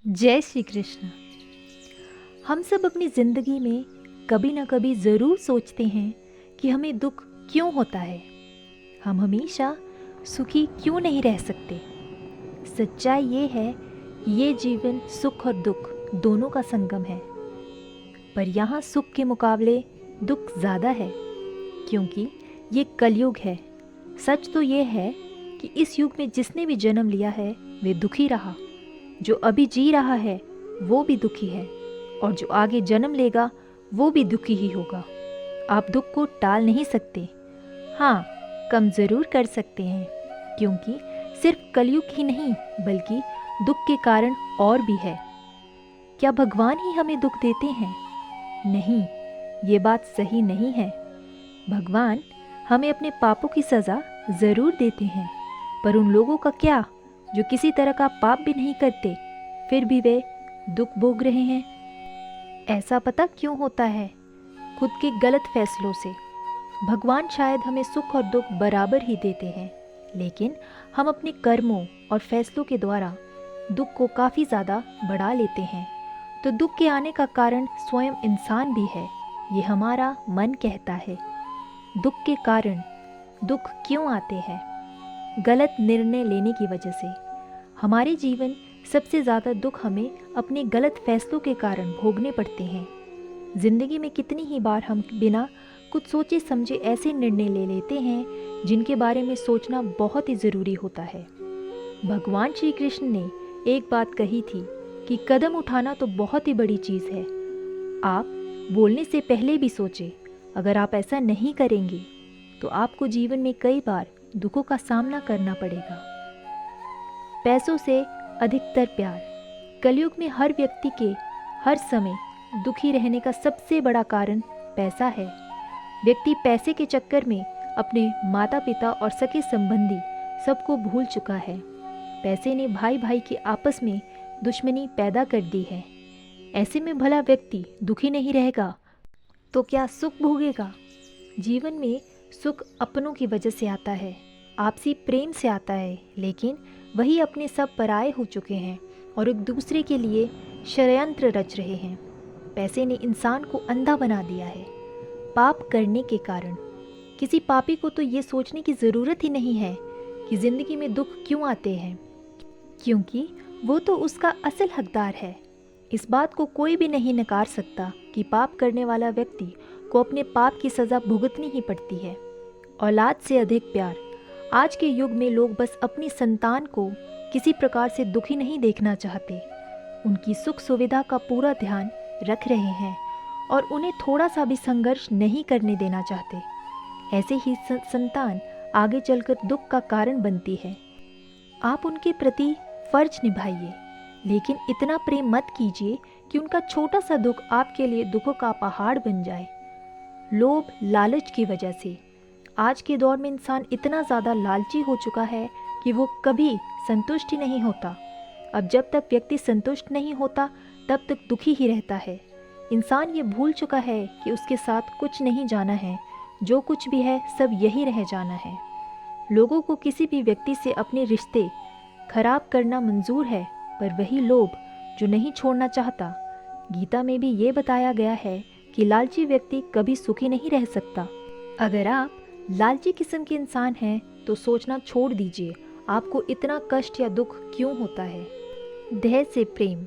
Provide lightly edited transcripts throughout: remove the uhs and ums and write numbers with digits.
जय श्री कृष्ण। हम सब अपनी ज़िंदगी में कभी ना कभी ज़रूर सोचते हैं कि हमें दुख क्यों होता है, हम हमेशा सुखी क्यों नहीं रह सकते। सच्चाई ये है कि ये जीवन सुख और दुख दोनों का संगम है, पर यहाँ सुख के मुकाबले दुख ज़्यादा है, क्योंकि ये कलयुग है। सच तो ये है कि इस युग में जिसने भी जन्म लिया है वे दुखी रहा, जो अभी जी रहा है वो भी दुखी है, और जो आगे जन्म लेगा वो भी दुखी ही होगा। आप दुख को टाल नहीं सकते, हाँ कम ज़रूर कर सकते हैं, क्योंकि सिर्फ कलयुग ही नहीं बल्कि दुख के कारण और भी है। क्या भगवान ही हमें दुख देते हैं? नहीं, ये बात सही नहीं है। भगवान हमें अपने पापों की सज़ा ज़रूर देते हैं, पर उन लोगों का क्या जो किसी तरह का पाप भी नहीं करते फिर भी वे दुख भोग रहे हैं। ऐसा पता क्यों होता है? खुद के गलत फैसलों से। भगवान शायद हमें सुख और दुख बराबर ही देते हैं, लेकिन हम अपने कर्मों और फैसलों के द्वारा दुख को काफ़ी ज़्यादा बढ़ा लेते हैं। तो दुख के आने का कारण स्वयं इंसान भी है, ये हमारा मन कहता है। दुख के कारण दुख क्यों आते हैं? गलत निर्णय लेने की वजह से। हमारे जीवन सबसे ज़्यादा दुख हमें अपने गलत फैसलों के कारण भोगने पड़ते हैं। ज़िंदगी में कितनी ही बार हम बिना कुछ सोचे समझे ऐसे निर्णय ले लेते हैं जिनके बारे में सोचना बहुत ही ज़रूरी होता है। भगवान श्री कृष्ण ने एक बात कही थी कि कदम उठाना तो बहुत ही बड़ी चीज़ है। आप बोलने से पहले भी सोचें, अगर आप ऐसा नहीं करेंगे तो आपको जीवन में कई बार दुखों का सामना करना पड़ेगा। पैसों से अधिकतर प्यार। कलयुग में हर व्यक्ति के हर समय दुखी रहने का सबसे बड़ा कारण पैसा है। व्यक्ति पैसे के चक्कर में अपने माता पिता और सगे संबंधी सबको भूल चुका है। पैसे ने भाई भाई के आपस में दुश्मनी पैदा कर दी है। ऐसे में भला व्यक्ति दुखी नहीं रहेगा तो क्या सुख भोगेगा? जीवन में सुख अपनों की वजह से आता है, आपसी प्रेम से आता है, लेकिन वही अपने सब पराये हो चुके हैं और एक दूसरे के लिए षड्यंत्र रच रहे हैं। पैसे ने इंसान को अंधा बना दिया है। पाप करने के कारण किसी पापी को तो ये सोचने की ज़रूरत ही नहीं है कि ज़िंदगी में दुख क्यों आते हैं, क्योंकि वो तो उसका असल हकदार है। इस बात को कोई भी नहीं नकार सकता कि पाप करने वाला व्यक्ति को अपने पाप की सज़ा भुगतनी ही पड़ती है। औलाद से अधिक प्यार। आज के युग में लोग बस अपनी संतान को किसी प्रकार से दुखी नहीं देखना चाहते, उनकी सुख सुविधा का पूरा ध्यान रख रहे हैं और उन्हें थोड़ा सा भी संघर्ष नहीं करने देना चाहते। ऐसे ही संतान आगे चलकर दुख का कारण बनती है। आप उनके प्रति फर्ज निभाइए, लेकिन इतना प्रेम मत कीजिए कि उनका छोटा सा दुख आपके लिए दुखों का पहाड़ बन जाए। लोभ लालच की वजह से आज के दौर में इंसान इतना ज़्यादा लालची हो चुका है कि वो कभी संतुष्ट ही नहीं होता। अब जब तक व्यक्ति संतुष्ट नहीं होता तब तक दुखी ही रहता है। इंसान ये भूल चुका है कि उसके साथ कुछ नहीं जाना है, जो कुछ भी है सब यही रह जाना है। लोगों को किसी भी व्यक्ति से अपने रिश्ते खराब करना मंजूर है, पर वही लोभ जो नहीं छोड़ना चाहता। गीता में भी ये बताया गया है कि लालची व्यक्ति कभी सुखी नहीं रह सकता। अगर आप लालची किस्म के इंसान हैं तो सोचना छोड़ दीजिए, आपको इतना कष्ट या दुख क्यों होता है। देह से प्रेम।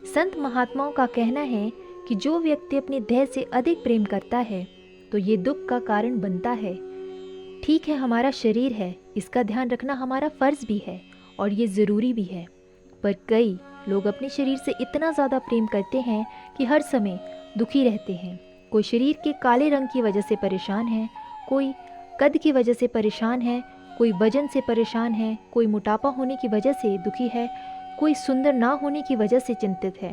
संत महात्माओं का कहना है कि जो व्यक्ति अपने देह से अधिक प्रेम करता है तो ये दुख का कारण बनता है। ठीक है, हमारा शरीर है, इसका ध्यान रखना हमारा फ़र्ज़ भी है और ये ज़रूरी भी है, पर कई लोग अपने शरीर से इतना ज़्यादा प्रेम करते हैं कि हर समय दुखी रहते हैं। कोई शरीर के काले रंग की वजह से परेशान है, कोई कद की वजह से परेशान है, कोई वजन से परेशान है, कोई मोटापा होने की वजह से दुखी है, कोई सुंदर ना होने की वजह से चिंतित है।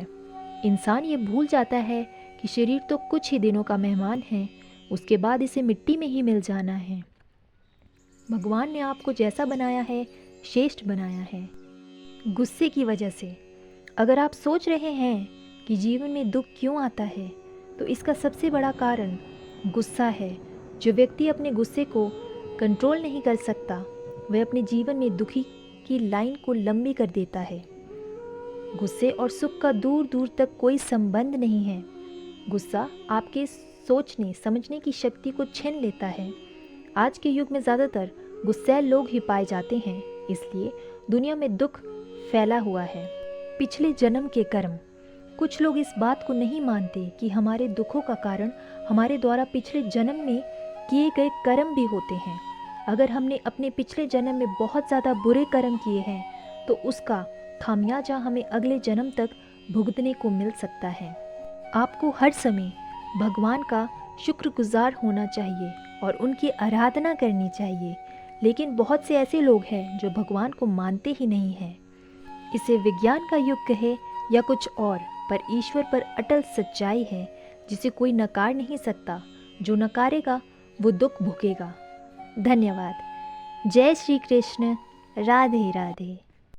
इंसान ये भूल जाता है कि शरीर तो कुछ ही दिनों का मेहमान है, उसके बाद इसे मिट्टी में ही मिल जाना है। भगवान ने आपको जैसा बनाया है श्रेष्ठ बनाया है। गुस्से की वजह से। अगर आप सोच रहे हैं कि जीवन में दुख क्यों आता है, तो इसका सबसे बड़ा कारण गुस्सा है। जो व्यक्ति अपने गुस्से को कंट्रोल नहीं कर सकता, वह अपने जीवन में दुखी की लाइन को लंबी कर देता है। गुस्से और सुख का दूर दूर तक कोई संबंध नहीं है। गुस्सा आपके सोचने समझने की शक्ति को छीन लेता है। आज के युग में ज़्यादातर गुस्सैल लोग ही पाए जाते हैं, इसलिए दुनिया में दुख फैला हुआ है। पिछले जन्म के कर्म। कुछ लोग इस बात को नहीं मानते कि हमारे दुखों का कारण हमारे द्वारा पिछले जन्म में किए गए कर्म भी होते हैं। अगर हमने अपने पिछले जन्म में बहुत ज़्यादा बुरे कर्म किए हैं तो उसका खामियाजा हमें अगले जन्म तक भुगतने को मिल सकता है। आपको हर समय भगवान का शुक्रगुजार होना चाहिए और उनकी आराधना करनी चाहिए, लेकिन बहुत से ऐसे लोग हैं जो भगवान को मानते ही नहीं हैं। इसे विज्ञान का युग कहे या कुछ और, पर ईश्वर पर अटल सच्चाई है जिसे कोई नकार नहीं सकता। जो नकारेगा वो दुख भोगेगा। धन्यवाद। जय श्री कृष्ण। राधे राधे।